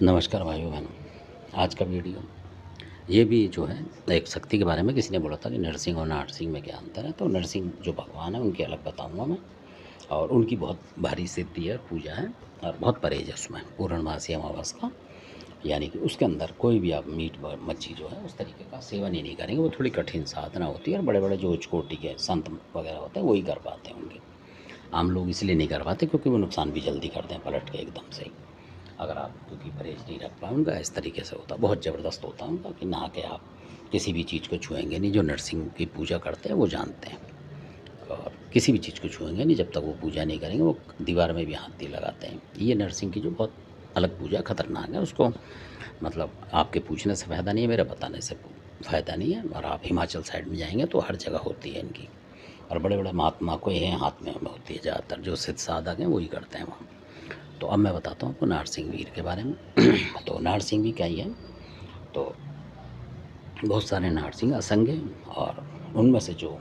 नमस्कार भाइयों बहनों। आज का वीडियो ये भी जो है एक शक्ति के बारे में। किसी ने बोला था कि नरसिंह और नारसिंह में क्या अंतर है, तो नरसिंह जो भगवान है उनके अलग बताऊंगा मैं। और उनकी बहुत भारी सिद्धि है, पूजा है और बहुत परहेज है उसमें, पूर्णमासी अमावस का। यानी कि उसके अंदर कोई भी आप मीट मच्छी जो है उस तरीके का सेवन ही नहीं करेंगे। वो थोड़ी कठिन साधना होती है और बड़े बड़े जो उच्च कोटि के संत वगैरह होते हैं वही कर पाते हैं उनके। आम लोग इसलिए नहीं कर पाते क्योंकि वो नुकसान भी जल्दी करते हैं पलट के एकदम से ही। अगर आप क्योंकि परहेज नहीं रख पाए उनका इस तरीके से होता, बहुत ज़बरदस्त होता है उनका कि नहा के आप किसी भी चीज़ को छुएंगे नहीं। जो नरसिंह की पूजा करते हैं वो जानते हैं। और किसी भी चीज़ को छुएंगे नहीं जब तक वो पूजा नहीं करेंगे। वो दीवार में भी हाथ नहीं लगाते हैं। ये नरसिंह की जो बहुत अलग पूजा खतरनाक है, उसको मतलब आपके पूछने से फ़ायदा नहीं है, मेरे बताने से फ़ायदा नहीं है। और आप हिमाचल साइड में जाएंगे तो हर जगह होती है इनकी। और बड़े बड़े महात्मा को ये हाथ में होती है, ज़्यादातर जो सिद्ध साधक हैं वही करते हैं वहाँ। तो अब मैं बताता हूँ आपको नारसिंह वीर के बारे में। तो नारसिंह भी क्या ही है, तो बहुत सारे नारसिंह असंख्य हैं। और उनमें से जो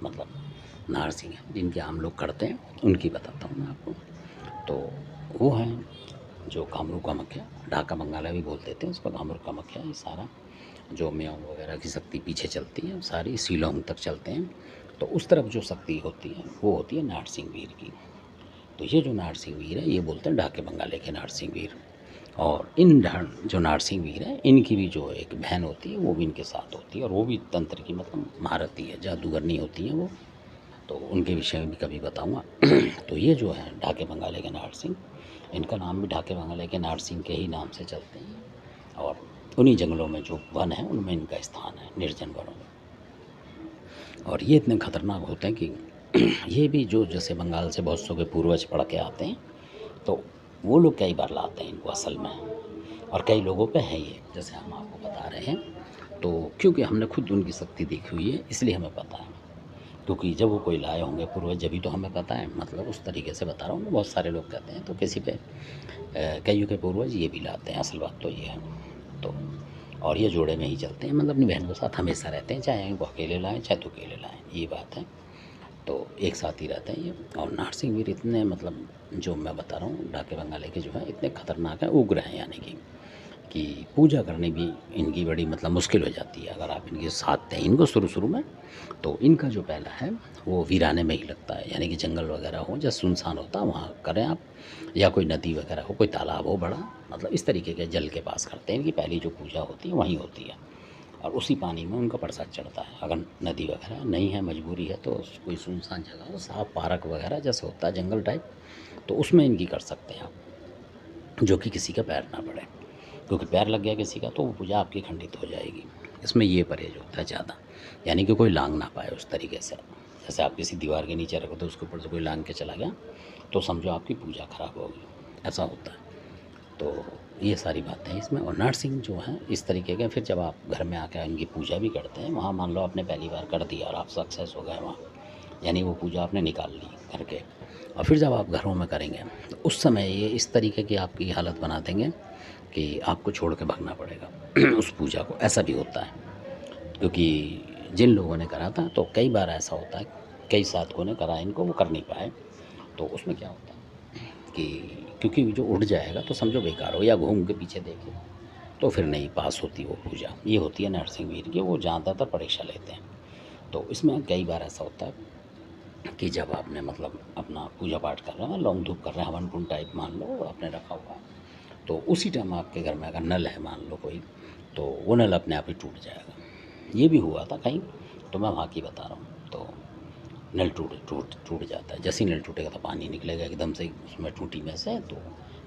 मतलब नारसिंह हैं जिनके आम लोग करते हैं उनकी बताता हूँ मैं आपको। तो वो हैं जो कामरू कामाख्या, ढाका बंगाला भी बोल देते हैं उसको, कामरू कामाख्या। ये सारा जो म्याऊं वगैरह की शक्ति पीछे चलती है सारी शिलोंग तक चलते हैं। तो उस तरफ जो शक्ति होती है वो होती है नारसिंह वीर की। तो ये जो नारसिंह वीर है ये बोलते हैं ढाके बंगाले के नारसिंह वीर। और इन जो नारसिंह वीर हैं इनकी भी जो एक बहन होती है वो भी इनके साथ होती है। और वो भी तंत्र की मतलब महारथी है, जादूगरनी होती हैं वो। तो उनके विषय में भी कभी बताऊँगा। तो ये जो है ढाके बंगाले के नारसिंह, इनका नाम भी ढाके बंगाले के नारसिंह के ही नाम से चलते हैं। और उन्हीं जंगलों में जो वन है उनमें इनका स्थान है, निर्जन वनों में। और ये इतने खतरनाक होते हैं कि ये भी जो जैसे बंगाल से बहुत सौ के पूर्वज पढ़ के आते हैं, तो वो लोग कई बार लाते हैं इनको असल में। और कई लोगों पे है ये, जैसे हम आपको बता रहे हैं। तो क्योंकि हमने खुद उनकी शक्ति देखी हुई है इसलिए हमें पता है। क्योंकि जब वो कोई लाए होंगे पूर्वज जभी तो हमें पता है, मतलब उस तरीके से बता रहा हूँ मैं। बहुत सारे लोग कहते हैं तो किसी पे कईयों के पूर्वज ये भी लाते हैं, असल बात तो ये है। तो और ये जोड़े में ही चलते हैं, मतलब अपनी बहन के साथ हमेशा रहते हैं, चाहे इनको अकेले लाएँ चाहे तो अकेले लाएँ, ये बात है। तो एक साथ ही रहते हैं ये। और नारसिंह वीर इतने मतलब जो मैं बता रहा हूँ ढाके बंगाले के जो है इतने खतरनाक हैं, उग्र हैं। यानी कि पूजा करनी भी इनकी बड़ी मतलब मुश्किल हो जाती है अगर आप इनके साथ हैं। इनको शुरू शुरू में तो इनका जो पहला है वो वीराने में ही लगता है। यानी कि जंगल वगैरह हो या सुनसान होता है वहाँ करें आप, या कोई नदी वगैरह हो, कोई तालाब हो बड़ा, मतलब इस तरीके के जल के पास करते हैं। इनकी पहली जो पूजा होती है वहीं होती है। और उसी पानी में उनका प्रसाद चढ़ता है। अगर नदी वगैरह नहीं है, मजबूरी है, तो कोई सुनसान जगह हो, साफ पार्क वगैरह जैसे होता है जंगल टाइप, तो उसमें इनकी कर सकते हैं आप, जो कि किसी का पैर ना पड़े। क्योंकि पैर लग गया किसी का तो वो पूजा आपकी खंडित हो जाएगी। इसमें ये परहेज होता है ज़्यादा, यानी कि कोई लांग ना पाए उस तरीके से। जैसे आप किसी दीवार के नीचे रखो तो उसके ऊपर से कोई लांग के चला गया तो समझो आपकी पूजा खराब होगी, ऐसा होता है। तो ये सारी बातें हैं इसमें। और नरसिंह जो हैं इस तरीके के, फिर जब आप घर में आकर इनकी पूजा भी करते हैं, वहाँ मान लो आपने पहली बार कर दिया और आप सक्सेस हो गए वहाँ, यानी वो पूजा आपने निकाल ली करके। और फिर जब आप घरों में करेंगे तो उस समय ये इस तरीके की आपकी हालत बना देंगे कि आपको छोड़ के भागना पड़ेगा उस पूजा को। ऐसा भी होता है क्योंकि जिन लोगों ने करा था तो कई बार ऐसा होता है, कई साधकों ने करा इनको, वो कर नहीं पाए। तो उसमें क्या होता है कि क्योंकि जो उड़ जाएगा तो समझो बेकार हो, या घूम के पीछे देखे तो फिर नहीं पास होती वो पूजा। ये होती है नरसिंह वीर की, वो ज़्यादातर परीक्षा लेते हैं। तो इसमें कई बार ऐसा होता है कि जब आपने मतलब अपना पूजा पाठ कर रहे हैं, लौंग धूप कर रहे हैं, हवन कुंड टाइप मान लो आपने रखा हुआ है, तो उसी टाइम आपके घर में अगर नल है मान लो कोई, तो वो नल अपने आप ही टूट जाएगा। ये भी हुआ था कहीं, तो मैं वहाँ की बता रहा हूँ। तो नल टूट जाता है। जैसे ही नल टूटेगा तो पानी निकलेगा एकदम से उसमें टूटी में से, तो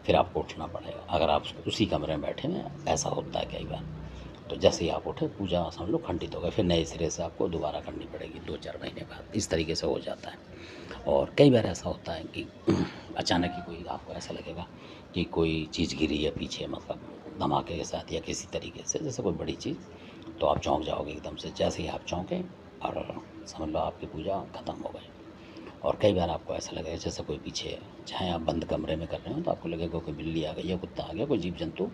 फिर आपको उठना पड़ेगा। अगर आप उसी कमरे में बैठे हैं, ऐसा होता है कई बार। तो जैसे ही आप उठे पूजा समझ लो खंडित हो गए, फिर नए सिरे से आपको दोबारा करनी पड़ेगी 2-4 महीने बाद। इस तरीके से हो जाता है। और कई बार ऐसा होता है कि अचानक ही कोई आपको ऐसा लगेगा कि कोई चीज़ गिरी है पीछे, मतलब धमाके के साथ या किसी तरीके से, जैसे कोई बड़ी चीज़, तो आप चौंक जाओगे एकदम से। जैसे ही आप चौंके और समझ लो आपकी पूजा ख़त्म हो गई। और कई बार आपको ऐसा लगेगा जैसे कोई पीछे है, चाहे आप बंद कमरे में कर रहे हो तो आपको लगेगा कोई बिल्ली आ गई या कुत्ता आ गया, कोई जीव जंतु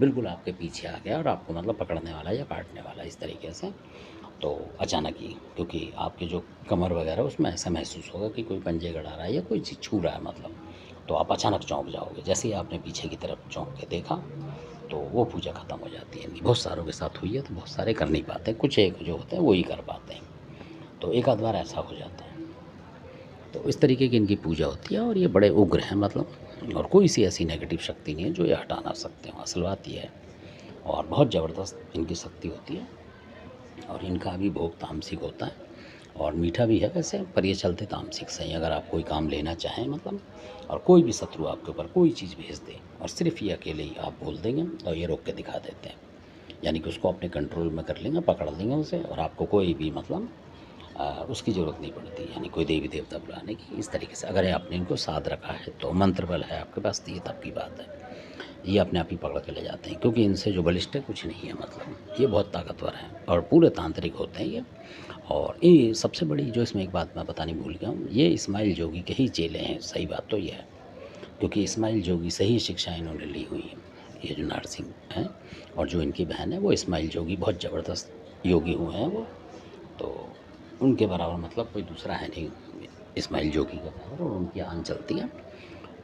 बिल्कुल आपके पीछे आ गया और आपको मतलब पकड़ने वाला या काटने वाला, इस तरीके से। तो अचानक ही, क्योंकि आपके जो कमर वगैरह उसमें ऐसा महसूस होगा कि कोई पंजे गड़ा रहा है या कोई चीज़ छू रहा है मतलब, तो आप अचानक चौंक जाओगे। जैसे ही आपने पीछे की तरफ चौंक के देखा तो वो पूजा ख़त्म हो जाती है इनकी। बहुत सारों के साथ हुई है, तो बहुत सारे कर नहीं पाते, कुछ एक जो होते हैं वो ही कर पाते हैं। तो एक आध बार ऐसा हो जाता है। तो इस तरीके की इनकी पूजा होती है और ये बड़े उग्र हैं मतलब, और कोई सी ऐसी नेगेटिव शक्ति नहीं है जो ये हटा ना सकते हो। असल बात ये है। और बहुत ज़बरदस्त इनकी शक्ति होती है। और इनका भी भोग तामसिक होता है और मीठा भी है वैसे, पर ये चलते तामसिक से ही। अगर आप कोई काम लेना चाहें मतलब, और कोई भी शत्रु आपके ऊपर कोई चीज़ भेज दे और सिर्फ ये अकेले ही आप बोल देंगे और ये रोक के दिखा देते हैं, यानी कि उसको अपने कंट्रोल में कर लेंगे, पकड़ लेंगे उसे, और आपको कोई भी मतलब उसकी ज़रूरत नहीं पड़ती, यानी कोई देवी देवता बुलाने की। इस तरीके से अगर आपने इनको साध रखा है तो मंत्र बल है आपके पास, तो ये तब की बात है। ये अपने आप ही पकड़ के ले जाते हैं, क्योंकि इनसे जो बलिष्ठ है कुछ नहीं है मतलब, ये बहुत ताकतवर हैं और पूरे तांत्रिक होते हैं ये। और ये सबसे बड़ी जो इसमें एक बात मैं बतानी भूल गया हूँ, ये इस्माइल जोगी के ही चेले हैं। सही बात तो ये है, क्योंकि इस्माइल जोगी से ही शिक्षा इन्होंने ली हुई है, ये जो नारसिंह हैं। और जो इनकी बहन है वो इस्माइल जोगी, बहुत ज़बरदस्त योगी हुए हैं वो। तो उनके बराबर मतलब कोई दूसरा है नहीं इस्माइल जोगी के बराबर, और उनकी आन चलती है।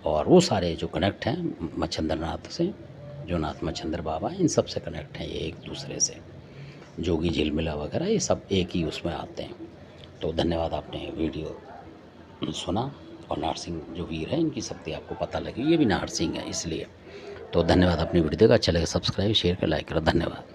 और वो सारे जो कनेक्ट हैं मच्छंद्र नाथ से, जो नाथ मच्छंद्र बाबा हैं, इन सब से कनेक्ट हैं ये एक दूसरे से। जोगी झिलमिला वगैरह ये सब एक ही उसमें आते हैं। तो धन्यवाद, आपने वीडियो सुना। और नारसिंह जो वीर हैं इनकी शक्ति आपको पता लगी, ये भी नारसिंह है इसलिए। तो धन्यवाद, अपनी वीडियो देखा, अच्छा लगे सब्सक्राइब शेयर कर लाइक करो। धन्यवाद।